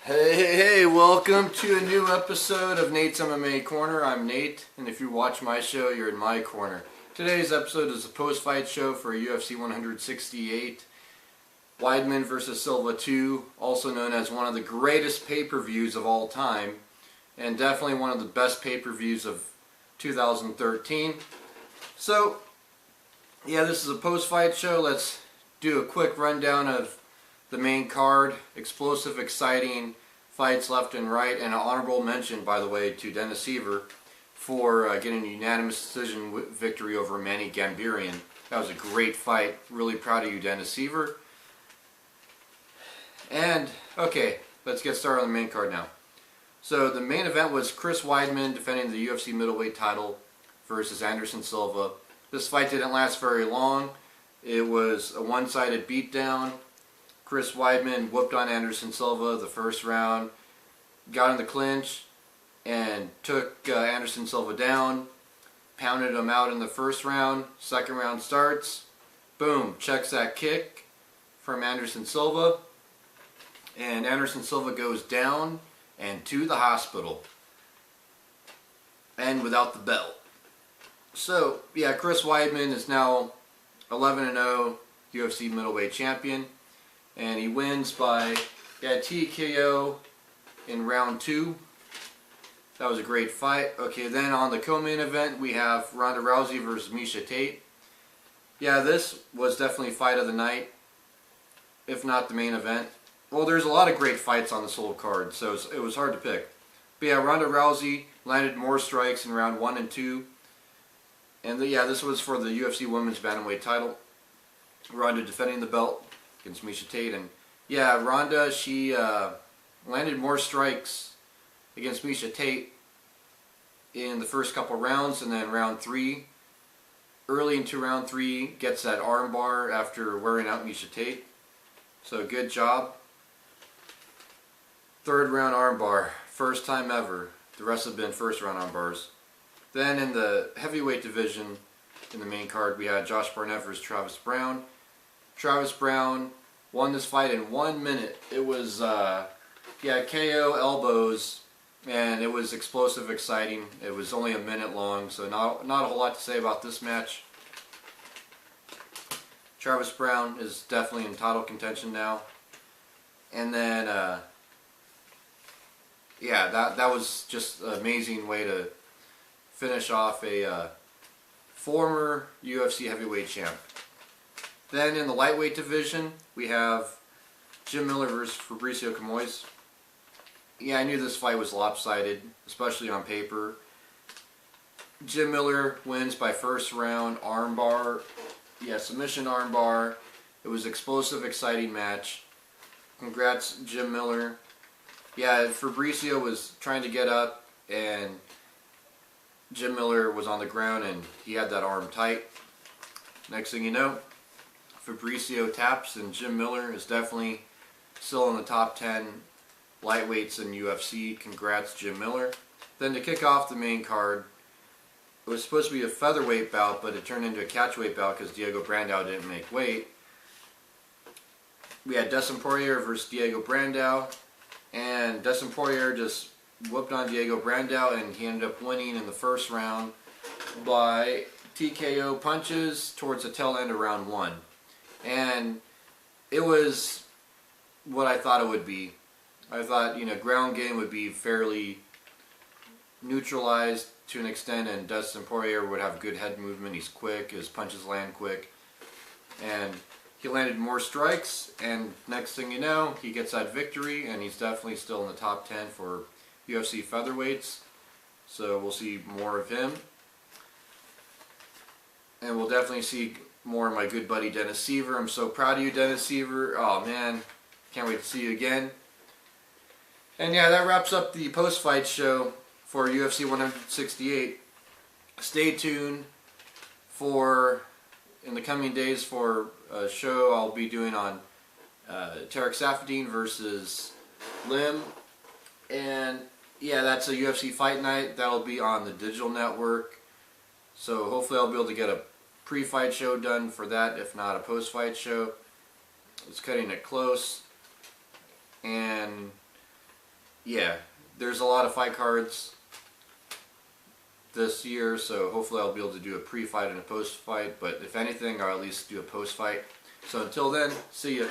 Hey, welcome to a new episode of Nate's MMA Corner. I'm Nate, and if you watch my show, you're in my corner. Today's episode is a post-fight show for UFC 168, Weidman versus Silva 2, also known as one of the greatest pay-per-views of all time, and definitely one of the best pay-per-views of 2013. So, yeah, this is a post-fight show. Let's do a quick rundown of the main card. Explosive, exciting fights left and right, and an honorable mention, by the way, to Dennis Seaver for getting a unanimous decision victory over Manny Gambirian. That was a great fight. Really proud of you, Dennis Seaver. And, okay, let's get started on the main card now. So the main event was Chris Weidman defending the UFC middleweight title versus Anderson Silva. This fight didn't last very long. It was a one-sided beatdown. Chris Weidman whooped on Anderson Silva the first round, got in the clinch, and took Anderson Silva down, pounded him out in the first round. Second round starts, boom, checks that kick from Anderson Silva, and Anderson Silva goes down and to the hospital, and without the belt. So, yeah, Chris Weidman is now 11-0 UFC middleweight champion. And he wins by TKO in round 2. That was a great fight. Okay, then on the co-main event, we have Ronda Rousey versus Miesha Tate. Yeah, this was definitely fight of the night, if not the main event. Well, there's a lot of great fights on this whole card, so it was hard to pick. But yeah, Ronda Rousey landed more strikes in round 1 and 2. And this was for the UFC Women's Bantamweight title. Ronda defending the belt against Miesha Tate, and yeah, Ronda, she landed more strikes against Miesha Tate in the first couple rounds, and then round 3, early into round 3, gets that armbar after wearing out Miesha Tate. So good job. Third round armbar, first time ever. The rest have been first round armbars. Then in the heavyweight division, in the main card, we had Josh Barnett versus Travis Browne. Travis Browne won this fight in 1 minute. It was, KO elbows, and it was explosive, exciting. It was only a minute long, so not a whole lot to say about this match. Travis Browne is definitely in title contention now. And then, that was just an amazing way to finish off a former UFC heavyweight champ. Then in the lightweight division, we have Jim Miller versus Fabricio Camoes. Yeah, I knew this fight was lopsided, especially on paper. Jim Miller wins by first round armbar. Yeah, submission armbar. It was an explosive, exciting match. Congrats, Jim Miller. Yeah, Fabricio was trying to get up, and Jim Miller was on the ground, and he had that arm tight. Next thing you know, Fabricio taps, and Jim Miller is definitely still in the top 10 lightweights in UFC. Congrats, Jim Miller. Then to kick off the main card, it was supposed to be a featherweight bout, but it turned into a catchweight bout because Diego Brandao didn't make weight. We had Dustin Poirier versus Diego Brandao, and Dustin Poirier just whooped on Diego Brandao, and he ended up winning in the first round by TKO punches towards the tail end of round 1. And it was what I thought it would be. I thought, ground game would be fairly neutralized to an extent, and Dustin Poirier would have good head movement. He's quick, his punches land quick. And he landed more strikes, and next thing you know, he gets that victory, and he's definitely still in the top 10 for UFC featherweights. So we'll see more of him. And we'll definitely see more of my good buddy Dennis Seaver. I'm so proud of you, Dennis Seaver. Oh man, can't wait to see you again. And yeah, that wraps up the post-fight show for UFC 168. Stay tuned in the coming days for a show I'll be doing on Tarek Saffiedine versus Lim. And yeah, that's a UFC Fight Night. That'll be on the digital network. So hopefully I'll be able to get a pre-fight show done for that, if not a post-fight show. It's cutting it close. And yeah, there's a lot of fight cards this year, so hopefully I'll be able to do a pre-fight and a post-fight, but if anything, I'll at least do a post-fight. So until then, see ya.